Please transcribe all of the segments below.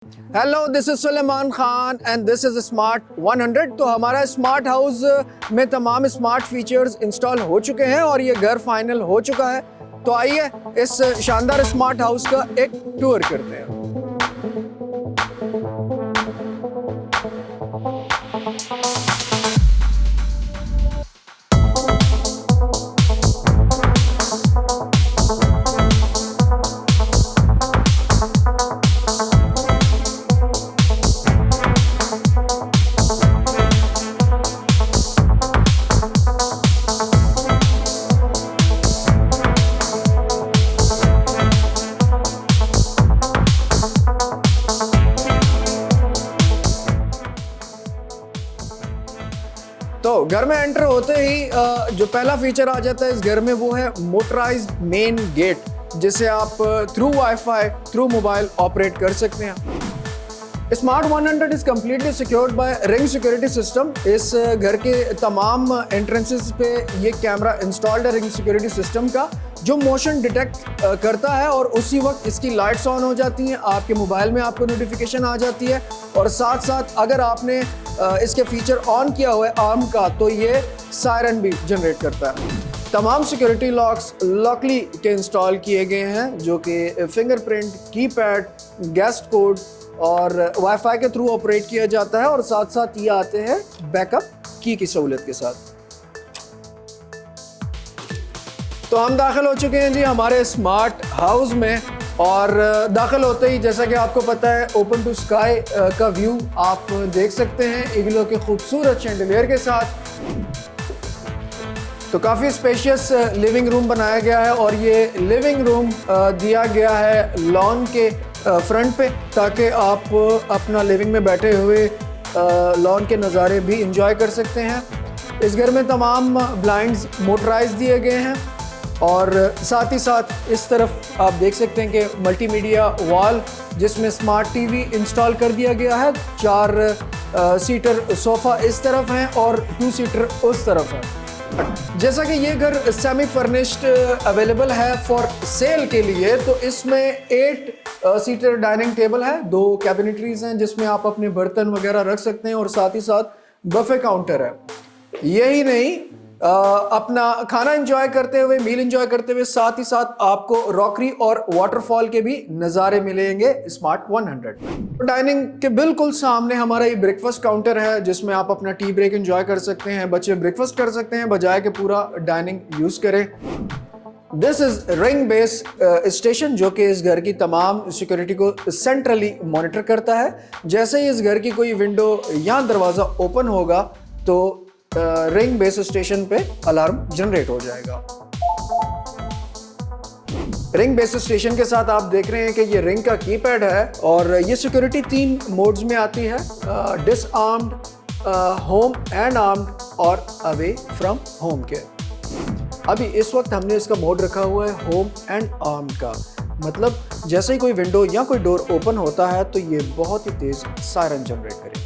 Hello, this is Suleman Khan and this is smart 100। तो हमारा smart house में तमाम स्मार्ट फीचर्स इंस्टॉल हो चुके हैं और ये घर फाइनल हो चुका है। तो आइए इस शानदार स्मार्ट हाउस का एक टूर करते हैं। तो घर में एंटर होते ही जो पहला फीचर आ जाता है इस घर में वो है मोटराइज्ड मेन गेट, जिसे आप through wifi through mobile operate कर सकते हैं। Smart 100 is completely secured by ring security system. इस घर के तमाम एंट्रेंसेस पे ये कैमरा इंस्टॉल्ड है रिंग सिक्योरिटी सिस्टम का, जो मोशन डिटेक्ट करता है और उसी वक्त इसकी लाइट्स ऑन हो जाती हैं, आपके मोबाइल में आपको नोटिफिकेशन आ जाती है और साथ साथ अगर आपने इसके फीचर ऑन किया हुआ है आर्म का तो ये सायरन भी जनरेट करता है। तमाम सिक्योरिटी लॉक्स लॉकली के इंस्टॉल किए गए हैं, जो कि फिंगरप्रिंट, कीपैड, गेस्ट कोड और वाईफाई के थ्रू ऑपरेट किया जाता है और साथ साथ ये आते हैं बैकअप की सहूलियत के साथ। तो हम दाखिल हो चुके हैं जी हमारे स्मार्ट हाउस में और दाखिल होते ही जैसा कि आपको पता है ओपन टू स्काई का व्यू आप देख सकते हैं इग्लो के खूबसूरत शैंडलियर के साथ। तो काफ़ी स्पेशियस लिविंग रूम बनाया गया है और ये लिविंग रूम दिया गया है लॉन के फ्रंट पे, ताकि आप अपना लिविंग में बैठे हुए लॉन के नज़ारे भी इंजॉय कर सकते हैं। इस घर में तमाम ब्लाइंड्स मोटराइज दिए गए हैं और साथ ही साथ इस तरफ आप देख सकते हैं कि मल्टीमीडिया वॉल जिसमें स्मार्ट टीवी इंस्टॉल कर दिया गया है। 4 सीटर सोफ़ा इस तरफ हैं और 2 सीटर उस तरफ है। जैसा कि ये घर सेमी फर्निश्ड अवेलेबल है फॉर सेल के लिए, तो इसमें 8 सीटर डाइनिंग टेबल है, 2 कैबिनेटरीज हैं जिसमें आप अपने बर्तन वगैरह रख सकते हैं और साथ ही साथ बफे काउंटर है। यही नहीं, अपना खाना एंजॉय करते हुए, मील एंजॉय करते हुए साथ ही साथ आपको रॉकरी और वाटरफॉल के भी नज़ारे मिलेंगे स्मार्ट 100। डाइनिंग के बिल्कुल सामने हमारा ये ब्रेकफास्ट काउंटर है जिसमें आप अपना टी ब्रेक एंजॉय कर सकते हैं, बच्चे ब्रेकफास्ट कर सकते हैं बजाय के पूरा डाइनिंग यूज़ करें। This is ring base station, जो कि इस घर की तमाम सिक्योरिटी को सेंट्रली मॉनिटर करता है। जैसे ही इस घर की कोई विंडो या दरवाज़ा ओपन होगा तो रिंग बेस स्टेशन पे अलार्म जनरेट हो जाएगा। रिंग बेस स्टेशन के साथ आप देख रहे हैं कि ये रिंग का कीपैड है और ये सिक्योरिटी 3 मोड्स में आती है, डिसआर्म्ड, होम एंड आर्म्ड और अवे फ्रॉम होम के। अभी इस वक्त हमने इसका मोड रखा हुआ है होम एंड आर्म्ड का, मतलब जैसे ही कोई विंडो या कोई डोर ओपन होता है तो ये बहुत ही तेज सायरन जनरेट करेगी।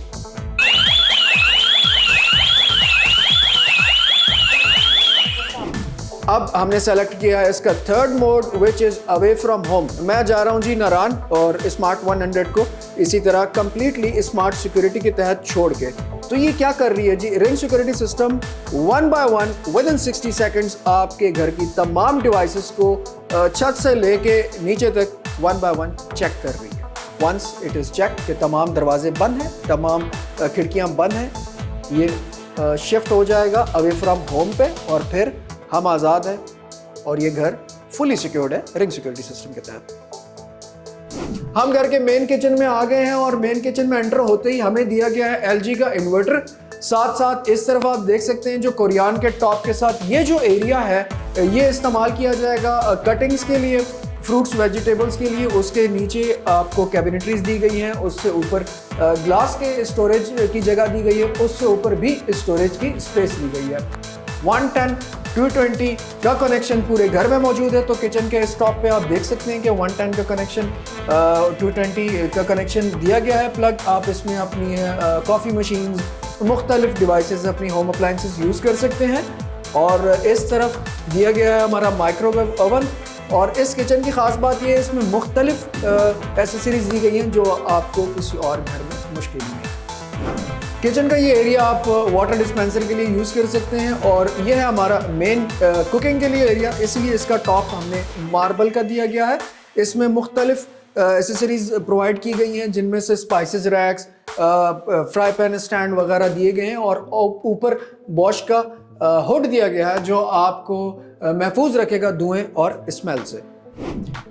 अब हमने सेलेक्ट किया है इसका 3rd mode which is away from home. मैं जा रहा हूँ जी नारान और स्मार्ट 100 को इसी तरह कम्प्लीटली स्मार्ट सिक्योरिटी के तहत छोड़ के। तो ये क्या कर रही है जी, ring security system 1 by 1 within 60 seconds आपके घर की तमाम डिवाइसेस को छत से लेके नीचे तक 1 by 1 चेक कर रही है। वंस इट इज़ चेक कि तमाम दरवाजे बंद हैं, तमाम खिड़कियाँ बंद हैं, ये शिफ्ट हो जाएगा अवे फ्रॉम होम पे और फिर हम आज़ाद हैं और ये घर फुली सिक्योर्ड है रिंग सिक्योरिटी सिस्टम के तहत। हम घर के मेन किचन में आ गए हैं और मेन किचन में एंटर होते ही हमें दिया गया है LG का इन्वर्टर। साथ साथ इस तरफ आप देख सकते हैं जो कोरियान के टॉप के साथ ये जो एरिया है ये इस्तेमाल किया जाएगा कटिंग्स के लिए, फ्रूट्स वेजिटेबल्स के लिए। उसके नीचे आपको कैबिनेटरीज दी गई हैं, उससे ऊपर ग्लास के स्टोरेज की जगह दी गई है, उससे ऊपर भी स्टोरेज की स्पेस दी गई है। 110 220 का कनेक्शन पूरे घर में मौजूद है। तो किचन के इस टॉप पे आप देख सकते हैं कि 110 का कनेक्शन, 220 का कनेक्शन दिया गया है प्लग। आप इसमें अपनी कॉफ़ी मशीन्स, मुख्तलिफ डिवाइसेस, अपनी होम अप्लाइंसेस यूज़ कर सकते हैं। और इस तरफ दिया गया है हमारा माइक्रोवेव ओवन और इस किचन की ख़ास बात यह है इसमें मुख्तलिफ एसेसरीज दी गई हैं जो आपको किसी और घर में मुश्किल नहीं है। किचन का ये एरिया आप वाटर डिस्पेंसर के लिए यूज़ कर सकते हैं और यह है हमारा मेन कुकिंग के लिए एरिया, इसलिए इसका टॉप हमने मार्बल का दिया गया है। इसमें मुख्तलिफ एसेसरीज प्रोवाइड की गई हैं जिनमें से spices racks, fry pan stand वगैरह दिए गए हैं और ऊपर बॉश का हुड दिया गया है जो आपको महफूज रखेगा धुएं और स्मेल से।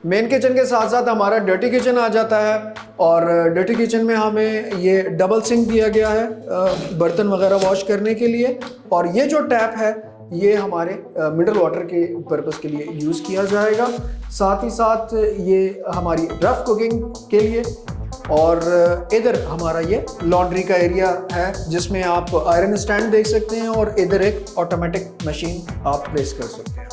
मेन किचन के साथ साथ हमारा डर्टी किचन आ जाता है और डर्टी किचन में हमें ये डबल सिंक दिया गया है बर्तन वगैरह वॉश करने के लिए, और ये जो टैप है ये हमारे मिनरल वाटर के पर्पस के लिए यूज़ किया जाएगा। साथ ही साथ ये हमारी रफ कुकिंग के लिए, और इधर हमारा ये लॉन्ड्री का एरिया है जिसमें आप आयरन स्टैंड देख सकते हैं और इधर एक ऑटोमेटिक मशीन आप प्लेस कर सकते हैं।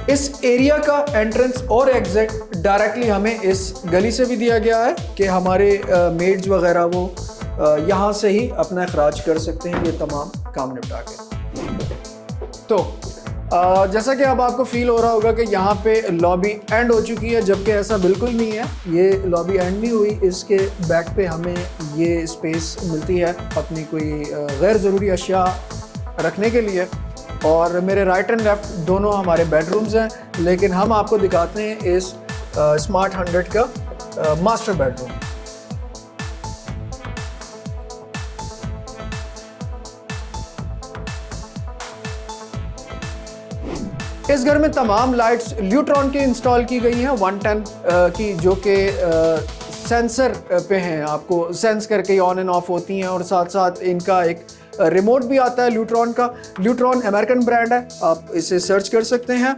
इस एरिया का एंट्रेंस और एग्जिट डायरेक्टली हमें इस गली से भी दिया गया है कि हमारे मेड्स वगैरह वो यहाँ से ही अपना अखराज कर सकते हैं ये तमाम काम निपटा के। तो जैसा कि अब आपको फील हो रहा होगा कि यहाँ पे लॉबी एंड हो चुकी है, जबकि ऐसा बिल्कुल नहीं है। ये लॉबी एंड नहीं हुई, इसके बैक पे हमें ये स्पेस मिलती है अपनी कोई गैर ज़रूरी अशिया रखने के लिए, और मेरे राइट एंड लेफ्ट दोनों हमारे बेडरूम्स हैं, लेकिन हम आपको दिखाते हैं इस स्मार्ट 100 का मास्टर बेडरूम। इस घर में तमाम लाइट्स ल्यूट्रॉन की इंस्टॉल की गई हैं 110 की, जो कि सेंसर पे हैं, आपको सेंस करके ऑन एंड ऑफ होती हैं, और साथ साथ इनका एक रिमोट भी आता है ल्यूट्रॉन का। ल्यूट्रॉन अमेरिकन ब्रांड है, आप इसे सर्च कर सकते हैं,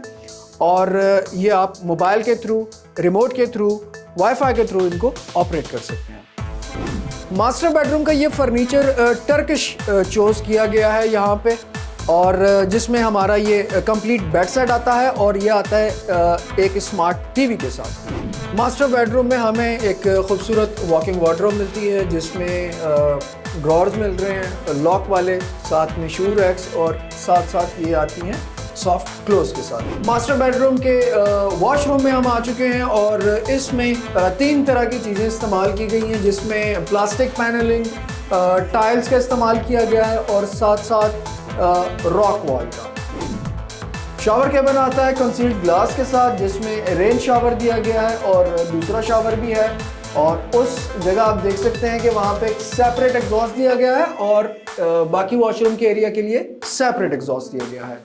और ये आप मोबाइल के थ्रू, रिमोट के थ्रू, वाईफाई के थ्रू इनको ऑपरेट कर सकते हैं। मास्टर बेडरूम का ये फर्नीचर टर्किश चूज किया गया है यहाँ पे, और जिसमें हमारा ये कंप्लीट बेड सेट आता है और ये आता है एक स्मार्ट टीवी के साथ। मास्टर बेडरूम में हमें एक खूबसूरत वॉकिंग वार्डरोब मिलती है जिसमें ड्रॉर्स मिल रहे हैं लॉक वाले, साथ में शू रैक्स, और साथ साथ ये आती हैं सॉफ्ट क्लोज के साथ। मास्टर बेडरूम के वॉशरूम में हम आ चुके हैं और इसमें 3 तरह की चीज़ें इस्तेमाल की गई हैं, जिसमें प्लास्टिक पैनलिंग, टाइल्स का इस्तेमाल किया गया है, और साथ साथ रॉक वॉल का। शावर केबिन आता है कंसील्ड ग्लास के साथ जिसमें रेन शावर दिया गया है और दूसरा शावर भी है, और उस जगह आप देख सकते हैं कि वहाँ पे एक सेपरेट एग्जॉस्ट दिया गया है और बाकी वॉशरूम के एरिया के लिए सेपरेट एग्जॉस्ट दिया गया है।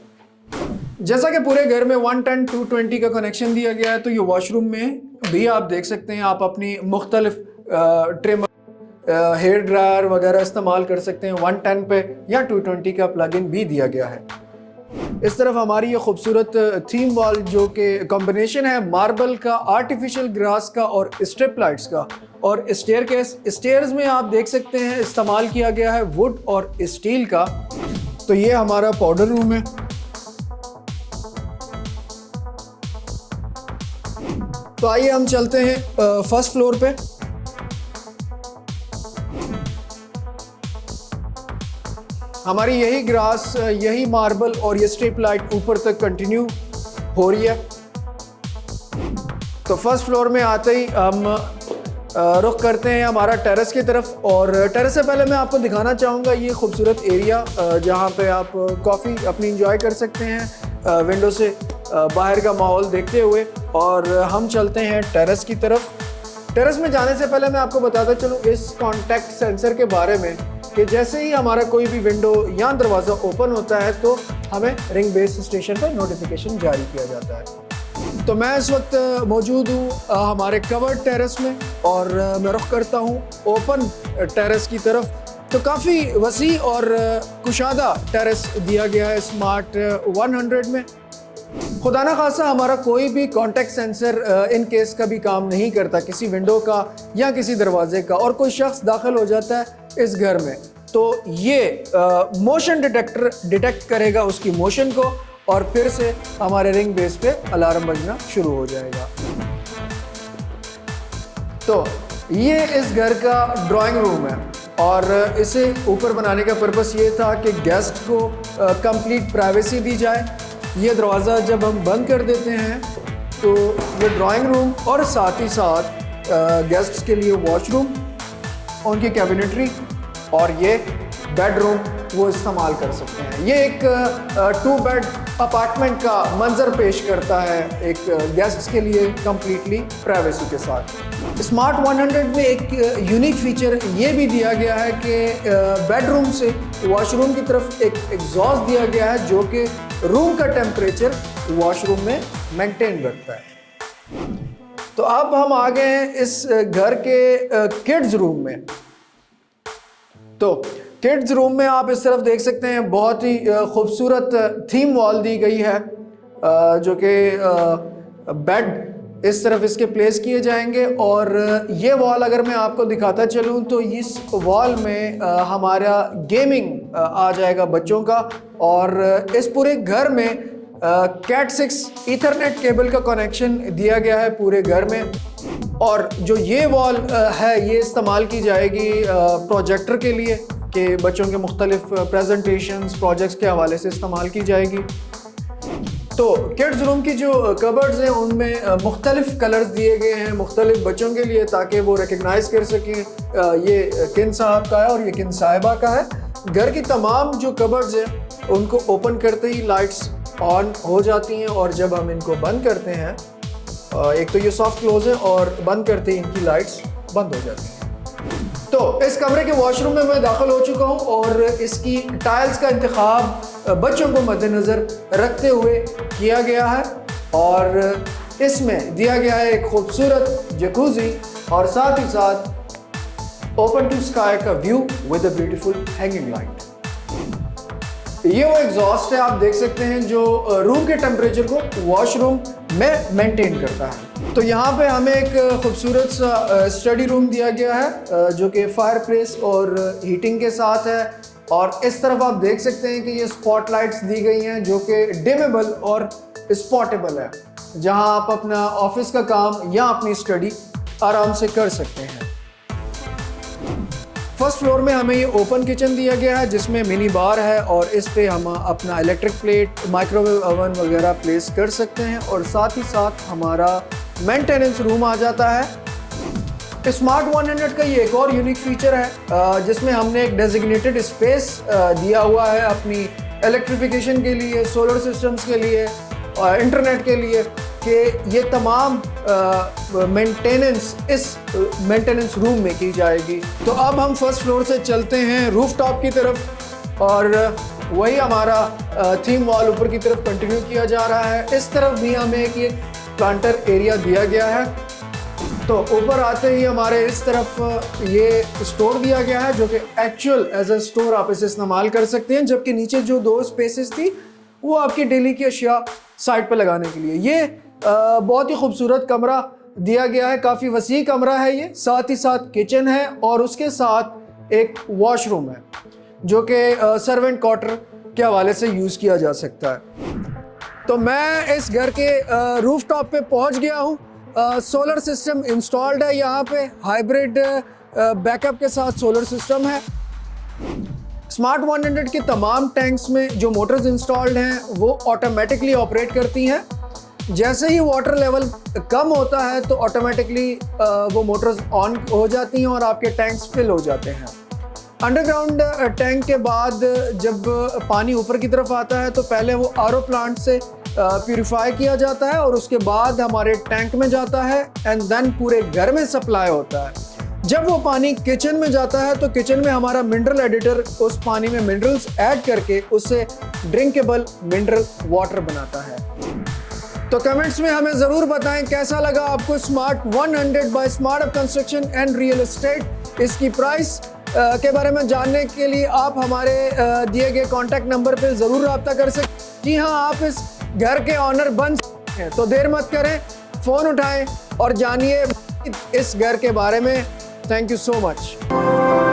जैसा कि पूरे घर में 110 220 का कनेक्शन दिया गया है, तो ये वॉशरूम में भी आप देख सकते हैं, आप अपनी मुख्तलिफ ट्रिमर, हेयर ड्रायर वगैरह इस्तेमाल कर सकते हैं 110 पे, या 220 का प्लगइन भी दिया गया है। इस तरफ हमारी ये खूबसूरत थीम वॉल जो कि कॉम्बिनेशन है मार्बल का, आर्टिफिशियल ग्रास का और स्ट्रिप लाइट्स का, और स्टेयर्स में आप देख सकते हैं इस्तेमाल किया गया है वुड और स्टील का। तो ये हमारा पाउडर रूम है। तो आइए हम चलते हैं फर्स्ट फ्लोर पे। हमारी यही ग्रास, यही मार्बल और ये स्ट्रिप लाइट ऊपर तक कंटिन्यू हो रही है। तो फर्स्ट फ्लोर में आते ही हम रुख करते हैं हमारा टेरेस की तरफ, और टेरेस से पहले मैं आपको दिखाना चाहूँगा ये खूबसूरत एरिया जहाँ पे आप कॉफ़ी अपनी इंजॉय कर सकते हैं विंडो से बाहर का माहौल देखते हुए। और हम चलते हैं टेरेस की तरफ। टेरेस में जाने से पहले मैं आपको बताता चलूँ इस कॉन्टैक्ट सेंसर के बारे में कि जैसे ही हमारा कोई भी विंडो या दरवाज़ा ओपन होता है तो हमें रिंग बेस स्टेशन पर नोटिफिकेशन जारी किया जाता है। तो मैं इस वक्त मौजूद हूँ हमारे कवर्ड टेरेस में, और मैं रुख करता हूँ ओपन टेरेस की तरफ। तो काफ़ी वसी और कुशादा टेरेस दिया गया है स्मार्ट 100 में। खुदा ना खासा हमारा कोई भी कॉन्टैक्ट सेंसर इन केस का भी काम नहीं करता, किसी विंडो का या किसी दरवाजे का, और कोई शख्स दाखिल हो जाता है इस घर में, तो ये मोशन डिटेक्टर डिटेक्ट करेगा उसकी मोशन को, और फिर से हमारे रिंग बेस पे अलार्म बजना शुरू हो जाएगा। तो ये इस घर का ड्राइंग रूम है, और इसे ऊपर बनाने का पर्पस ये था कि गेस्ट को कंप्लीट प्राइवेसी दी जाए। ये दरवाज़ा जब हम बंद कर देते हैं तो ये ड्राइंग रूम और साथ ही साथ गेस्ट्स के लिए वॉशरूम, उनकी कैबिनेटरी और ये बेडरूम वो इस्तेमाल कर सकते हैं। ये एक 2 बेड अपार्टमेंट का मंजर पेश करता है एक गेस्ट्स के लिए कंप्लीटली प्राइवेसी के साथ। स्मार्ट 100 में एक यूनिक फीचर ये भी दिया गया है कि बेडरूम से वॉशरूम की तरफ एक एग्जॉस्ट दिया गया है जो कि रूम का टेम्परेचर वॉशरूम में मेंटेन रखता है। तो अब हम आ गए हैं इस घर के किड्स रूम में। तो किड्स रूम में आप इस तरफ देख सकते हैं बहुत ही खूबसूरत थीम वॉल दी गई है जो कि बेड इस तरफ इसके प्लेस किए जाएंगे। और ये वॉल अगर मैं आपको दिखाता चलूँ तो इस वॉल में हमारा गेमिंग आ जाएगा बच्चों का। और इस पूरे घर में कैट 6 ईथरनेट केबल का कनेक्शन दिया गया है पूरे घर में। और जो ये वॉल है ये इस्तेमाल की जाएगी प्रोजेक्टर के लिए कि बच्चों के मुख्तलिफ प्रेजेंटेशंस प्रोजेक्ट्स के हवाले से इस्तेमाल की जाएगी। तो किड्स रूम की जो कबर्ड्स हैं उनमें मुख्तलिफ कलर्स दिए गए हैं मुख्तलिफ बच्चों के लिए ताकि वो रिकग्नाइज कर सकें ये किन साहब का है और ये किन साहिबा का है। घर की तमाम जो कबर्ड्स हैं उनको ओपन करते ही लाइट्स ऑन हो जाती हैं और जब हम इनको बंद करते हैं एक तो ये सॉफ्ट क्लोज है और बंद करते ही इनकी लाइट्स बंद हो जाती हैं। तो इस कमरे के वॉशरूम में मैं दाखिल हो चुका हूँ और इसकी टाइल्स का इंतखाब बच्चों को मद्देनज़र रखते हुए किया गया है। और इसमें दिया गया है एक खूबसूरत जकूज़ी और साथ ही साथ ओपन टू स्काई का view with a beautiful hanging light. ये वो एग्जॉस्ट है आप देख सकते हैं जो रूम के टेम्परेचर को वॉशरूम में मेंटेन करता है। तो यहाँ पे हमें एक खूबसूरत सा स्टडी रूम दिया गया है जो कि फायर प्लेस और हीटिंग के साथ है। और इस तरफ आप देख सकते हैं कि ये स्पॉटलाइट्स दी गई हैं जो कि डिमेबल और स्पॉटेबल है जहाँ आप अपना ऑफिस का काम या अपनी स्टडी आराम से कर सकते हैं। फर्स्ट फ्लोर में हमें ये ओपन किचन दिया गया है जिसमें मिनी बार है और इस पे हम अपना इलेक्ट्रिक प्लेट माइक्रोवेव ओवन वगैरह प्लेस कर सकते हैं। और साथ ही साथ हमारा मेंटेनेंस रूम आ जाता है। स्मार्ट 100 का ये एक और यूनिक फीचर है जिसमें हमने एक डेजिग्नेटेड स्पेस दिया हुआ है अपनी इलेक्ट्रिफिकेशन के लिए सोलर सिस्टम्स के लिए और इंटरनेट के लिए कि ये तमाम मेंटेनेंस इस मेंटेनेंस रूम में की जाएगी। तो अब हम फर्स्ट फ्लोर से चलते हैं रूफटॉप की तरफ और वही हमारा थीम वॉल ऊपर की तरफ कंटिन्यू किया जा रहा है। इस तरफ भी हमें एक प्लांटर एरिया दिया गया है। तो ऊपर आते ही हमारे इस तरफ ये स्टोर दिया गया है जो कि एक्चुअल एज अ स्टोर आप इसे इस्तेमाल कर सकते हैं। जबकि नीचे जो 2 स्पेसेस थी वो आपकी डेली की अशिया साइड पर लगाने के लिए। ये बहुत ही खूबसूरत कमरा दिया गया है, काफ़ी वसी कमरा है ये। साथ ही साथ किचन है और उसके साथ एक वॉशरूम है जो कि सर्वेंट क्वार्टर के हवाले से यूज़ किया जा सकता है। तो मैं इस घर के रूफटॉप पे पहुंच गया हूँ। सोलर सिस्टम इंस्टॉल्ड है यहाँ पे, हाइब्रिड बैकअप के साथ सोलर सिस्टम है। स्मार्ट 100 के तमाम टैंक्स में जो मोटर्स इंस्टॉल्ड हैं वो ऑटोमेटिकली ऑपरेट करती हैं। जैसे ही वाटर लेवल कम होता है तो ऑटोमेटिकली वो मोटर्स ऑन हो जाती हैं और आपके टैंक्स फिल हो जाते हैं। अंडरग्राउंड टैंक के बाद जब पानी ऊपर की तरफ आता है तो पहले वो आरओ प्लांट से प्यूरिफाई किया जाता है और उसके बाद हमारे टैंक में जाता है एंड देन पूरे घर में सप्लाई होता है। जब वो पानी किचन में जाता है तो किचन में हमारा मिनरल एडिटर उस पानी में मिनरल्स ऐड करके उससे ड्रिंकेबल मिनरल वाटर बनाता है। तो कमेंट्स में हमें ज़रूर बताएं कैसा लगा आपको smart 100 by smart up construction and real estate. इसकी प्राइस के बारे में जानने के लिए आप हमारे दिए गए कॉन्टैक्ट नंबर पर ज़रूर रब्ता कर सकते हैं। जी हाँ, आप इस घर के ऑनर बन सकते हैं। तो देर मत करें, फ़ोन उठाएं और जानिए इस घर के बारे में। Thank you so much.